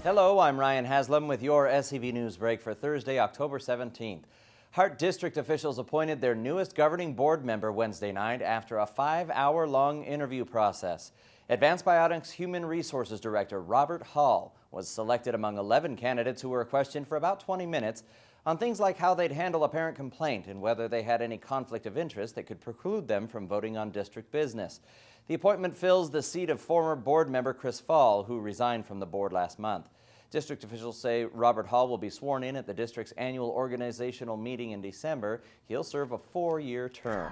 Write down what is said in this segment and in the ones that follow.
Hello, I'm Ryan Haslam with your SCV News Break for Thursday, October 17th. Hart District officials appointed their newest governing board member Wednesday night after a 5-hour-long interview process. Advanced Bionics Human Resources Director Robert Hall was selected among 11 candidates who were questioned for about 20 minutes on things like how they'd handle a parent complaint and whether they had any conflict of interest that could preclude them from voting on district business. The appointment fills the seat of former board member Chris Fall, who resigned from the board last month. District officials say Robert Hall will be sworn in at the district's annual organizational meeting in December. He'll serve a 4-year term.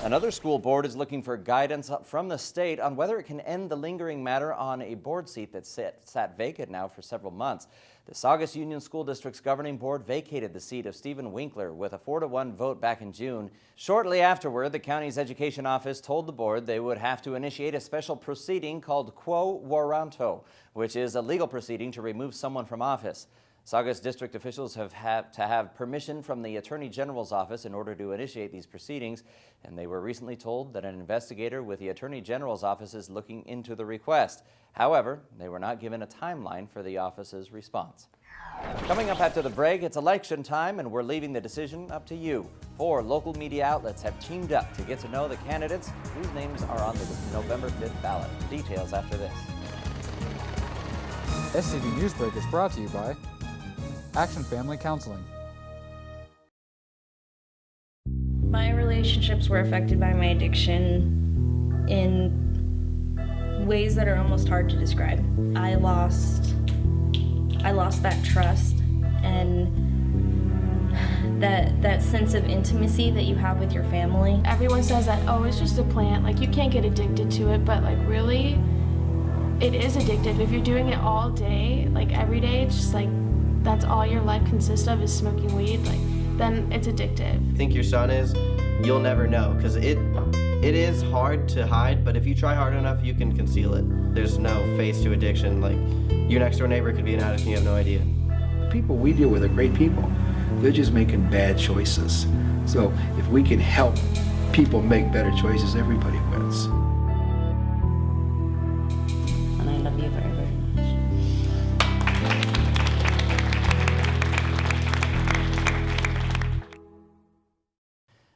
Another school board is looking for guidance from the state on whether it can end the lingering matter on a board seat that sat vacant now for several months. The Saugus Union School District's governing board vacated the seat of Stephen Winkler with a 4-1 vote back in June. Shortly afterward, the county's education office told the board they would have to initiate a special proceeding called quo warranto, which is a legal proceeding to remove someone from office. Saugus District officials have had to have permission from the Attorney General's office in order to initiate these proceedings, and they were recently told that an investigator with the Attorney General's office is looking into the request. However, they were not given a timeline for the office's response. Coming up after the break, it's election time, and we're leaving the decision up to you. 4 local media outlets have teamed up to get to know the candidates whose names are on the November 5th ballot. Details after this. SCV Newsbreak is brought to you by Action Family Counseling. My relationships were affected by my addiction in ways that are almost hard to describe. I lost that trust and that sense of intimacy that you have with your family. Everyone says that, oh, it's just a plant, like you can't get addicted to it, but like really, it is addictive. If you're doing it all day, like every day, it's just like that's all your life consists of is smoking weed, like then it's addictive. Think your son is, you'll never know, because it is hard to hide, but if you try hard enough, you can conceal it. There's no face to addiction. Like your next door neighbor could be an addict and you have no idea. The people we deal with are great people. They're just making bad choices. So if we can help people make better choices, everybody wins. And I love you very, very much.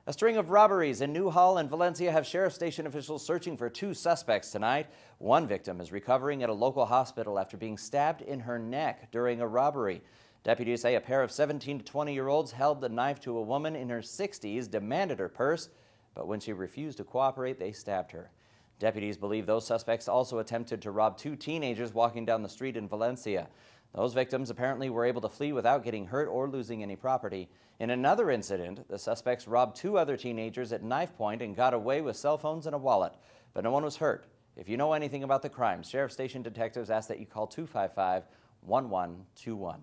A string of robberies in Newhall and Valencia have sheriff station officials searching for 2 suspects tonight. One victim is recovering at a local hospital after being stabbed in her neck during a robbery. Deputies say a pair of 17 to 20-year-olds held the knife to a woman in her 60s, demanded her purse, but when she refused to cooperate, they stabbed her. Deputies believe those suspects also attempted to rob 2 teenagers walking down the street in Valencia. Those victims apparently were able to flee without getting hurt or losing any property. In another incident, the suspects robbed 2 other teenagers at knife point and got away with cell phones and a wallet, but no one was hurt. If you know anything about the crime, Sheriff Station detectives ask that you call 255-1121.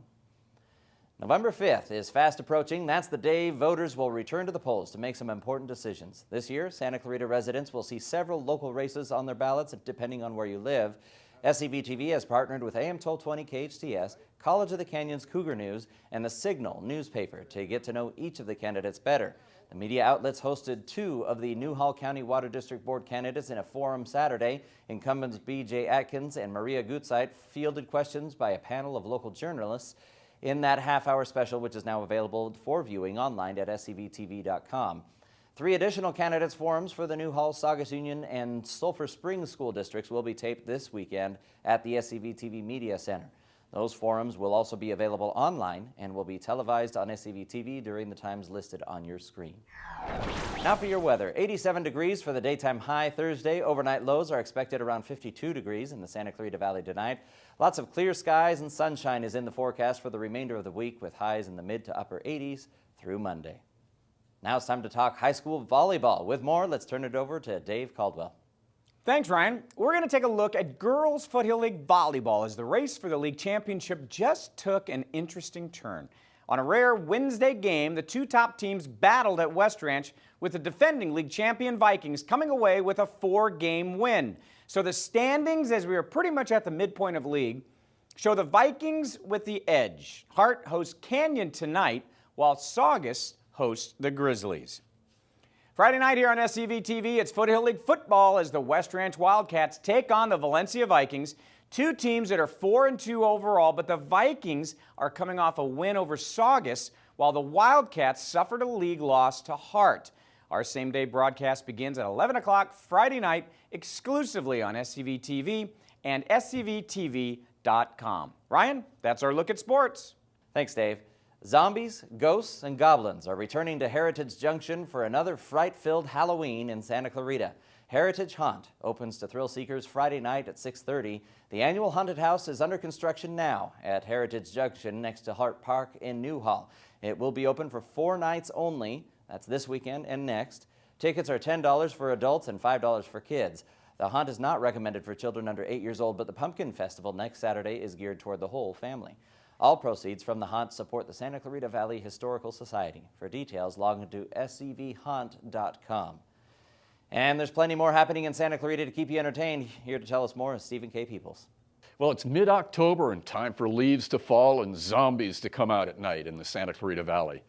November 5th is fast approaching. That's the day voters will return to the polls to make some important decisions. This year, Santa Clarita residents will see several local races on their ballots depending on where you live. SCV TV has partnered with AM 1220 KHTS, College of the Canyons Cougar News, and the Signal newspaper to get to know each of the candidates better. The media outlets hosted 2 of the Newhall County Water District Board candidates in a forum Saturday. Incumbents B.J. Atkins and Maria Gutzeit fielded questions by a panel of local journalists in that half-hour special, which is now available for viewing online at scvtv.com. 3 additional candidates forums for the Newhall, Saugus Union, and Sulphur Springs school districts will be taped this weekend at the SCV TV Media Center. Those forums will also be available online and will be televised on SCV TV during the times listed on your screen. Now for your weather. 87 degrees for the daytime high Thursday. Overnight lows are expected around 52 degrees in the Santa Clarita Valley tonight. Lots of clear skies and sunshine is in the forecast for the remainder of the week, with highs in the mid to upper 80s through Monday. Now it's time to talk high school volleyball. With more, let's turn it over to Dave Caldwell. Thanks, Ryan. We're going to take a look at girls Foothill League volleyball as the race for the league championship just took an interesting turn. On a rare Wednesday game, the 2 top teams battled at West Ranch, with the defending league champion Vikings coming away with a 4-game win. So the standings, as we are pretty much at the midpoint of league, show the Vikings with the edge. Hart hosts Canyon tonight, while Saugus hosts the Grizzlies. Friday night here on SCV TV, it's Foothill League football as the West Ranch Wildcats take on the Valencia Vikings. Two teams that are 4-2 overall, but the Vikings are coming off a win over Saugus, while the Wildcats suffered a league loss to Hart. Our same-day broadcast begins at 11 o'clock Friday night, exclusively on SCV TV and scvtv.com. Ryan, that's our look at sports. Thanks, Dave. Zombies, ghosts, and goblins are returning to Heritage Junction for another fright-filled Halloween in Santa Clarita. Heritage Haunt opens to thrill seekers Friday night at 6:30. The annual haunted house is under construction now at Heritage Junction next to Hart Park in Newhall. It will be open for 4 nights only. That's this weekend and next. Tickets are $10 for adults and $5 for kids. The haunt is not recommended for children under 8 years old, but the Pumpkin Festival next Saturday is geared toward the whole family. All proceeds from the haunt support the Santa Clarita Valley Historical Society. For details, log into scvhaunt.com. And there's plenty more happening in Santa Clarita to keep you entertained. Here to tell us more is Stephen K. Peoples. Well, it's mid-October and time for leaves to fall and zombies to come out at night in the Santa Clarita Valley.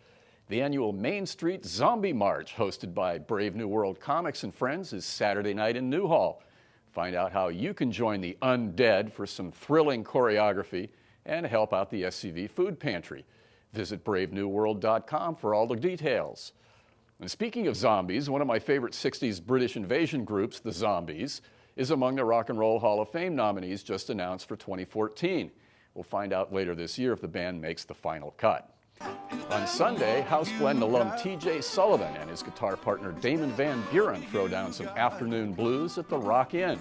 The annual Main Street Zombie March, hosted by Brave New World Comics and Friends, is Saturday night in Newhall. Find out how you can join the undead for some thrilling choreography and help out the SCV food pantry. Visit bravenewworld.com for all the details. And speaking of zombies, one of my favorite 60s British invasion groups, the Zombies, is among the Rock and Roll Hall of Fame nominees just announced for 2014. We'll find out later this year if the band makes the final cut. On Sunday, Houseblend alum TJ Sullivan and his guitar partner Damon Van Buren throw down some afternoon blues at the Rock Inn.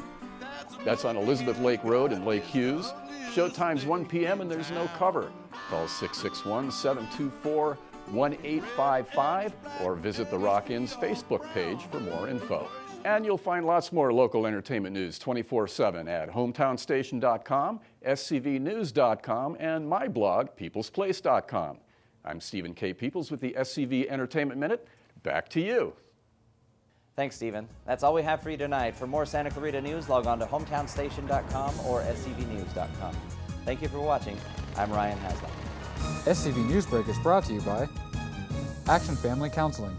That's on Elizabeth Lake Road in Lake Hughes. Showtime's 1 p.m. and there's no cover. Call 661-724-1855 or visit the Rock Inn's Facebook page for more info. And you'll find lots more local entertainment news 24/7 at hometownstation.com, scvnews.com, and my blog, peoplesplace.com. I'm Stephen K. Peoples with the SCV Entertainment Minute. Back to you. Thanks, Stephen. That's all we have for you tonight. For more Santa Clarita news, log on to hometownstation.com or scvnews.com. Thank you for watching. I'm Ryan Haslam. SCV NewsBreak is brought to you by Action Family Counseling.